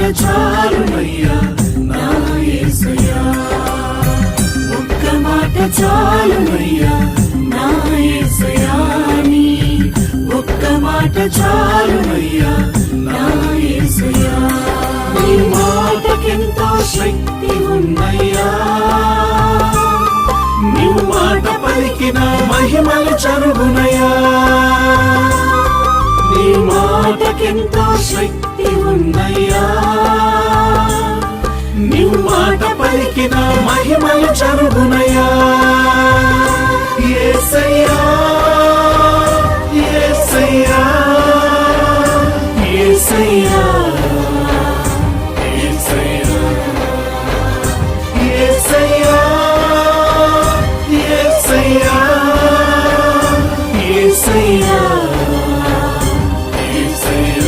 మాట చాలునయ్యా నా యేసయ్యా, ఒక్క మాట చాలునయ్యా నా యేసయ్యా, నీ ఒక్క మాట చాలునయ్యా నా యేసయ్యా. నీ మాటకెంతో శక్తి ఉన్నయ్యా, నీవు మాట పలికిన మహిమలు జరుగునయ్యా. నీ మాటకెంతో శక్తి ఉన్నయ్యా, నీవు మాట పలికిన మహిమలు జరుగునయ్యా. యేసయ్యా యేసయ్యా యేసయ్యా